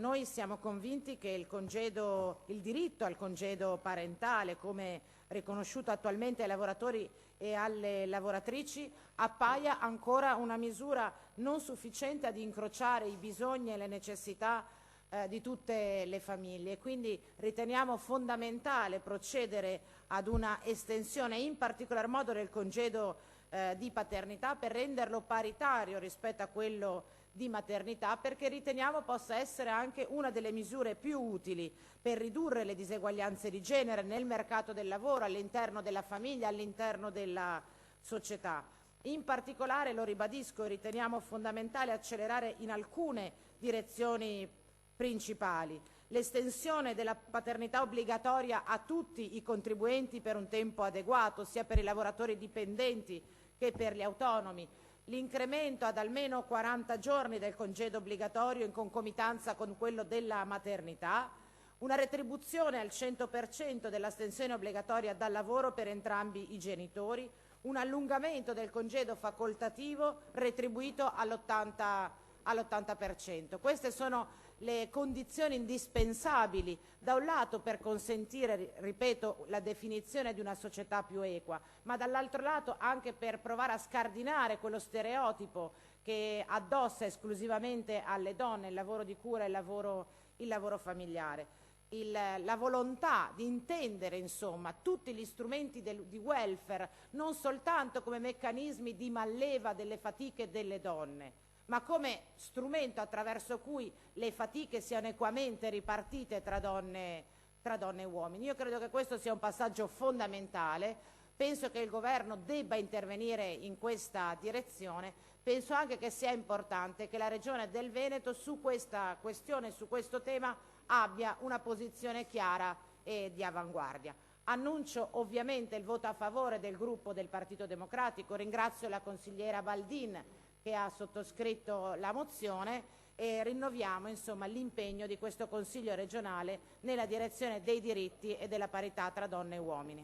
Noi siamo convinti che il diritto al congedo parentale, come riconosciuto attualmente ai lavoratori e alle lavoratrici, appaia ancora una misura non sufficiente ad incrociare i bisogni e le necessità di tutte le famiglie. Quindi riteniamo fondamentale procedere ad una estensione, in particolar modo del congedo di paternità, per renderlo paritario rispetto a quello di maternità, perché riteniamo possa essere anche una delle misure più utili per ridurre le diseguaglianze di genere nel mercato del lavoro, all'interno della famiglia, all'interno della società. In particolare, lo ribadisco, riteniamo fondamentale accelerare in alcune direzioni principali: l'estensione della paternità obbligatoria a tutti i contribuenti per un tempo adeguato, sia per i lavoratori dipendenti che per gli autonomi; l'incremento ad almeno 40 giorni del congedo obbligatorio in concomitanza con quello della maternità; una retribuzione al 100% dell'astensione obbligatoria dal lavoro per entrambi i genitori; un allungamento del congedo facoltativo retribuito all'80%. Queste sono le condizioni indispensabili, da un lato per consentire, ripeto, la definizione di una società più equa, ma dall'altro lato anche per provare a scardinare quello stereotipo che addossa esclusivamente alle donne il lavoro di cura e il lavoro familiare. La volontà di intendere, insomma, tutti gli strumenti di welfare non soltanto come meccanismi di manleva delle fatiche delle donne, ma come strumento attraverso cui le fatiche siano equamente ripartite tra donne e uomini. Io credo che questo sia un passaggio fondamentale. Penso che il Governo debba intervenire in questa direzione. Penso anche che sia importante che la Regione del Veneto su questa questione, su questo tema, abbia una posizione chiara e di avanguardia. Annuncio ovviamente il voto a favore del gruppo del Partito Democratico. Ringrazio la consigliera Baldin che ha sottoscritto la mozione, e rinnoviamo l'impegno di questo Consiglio regionale nella direzione dei diritti e della parità tra donne e uomini.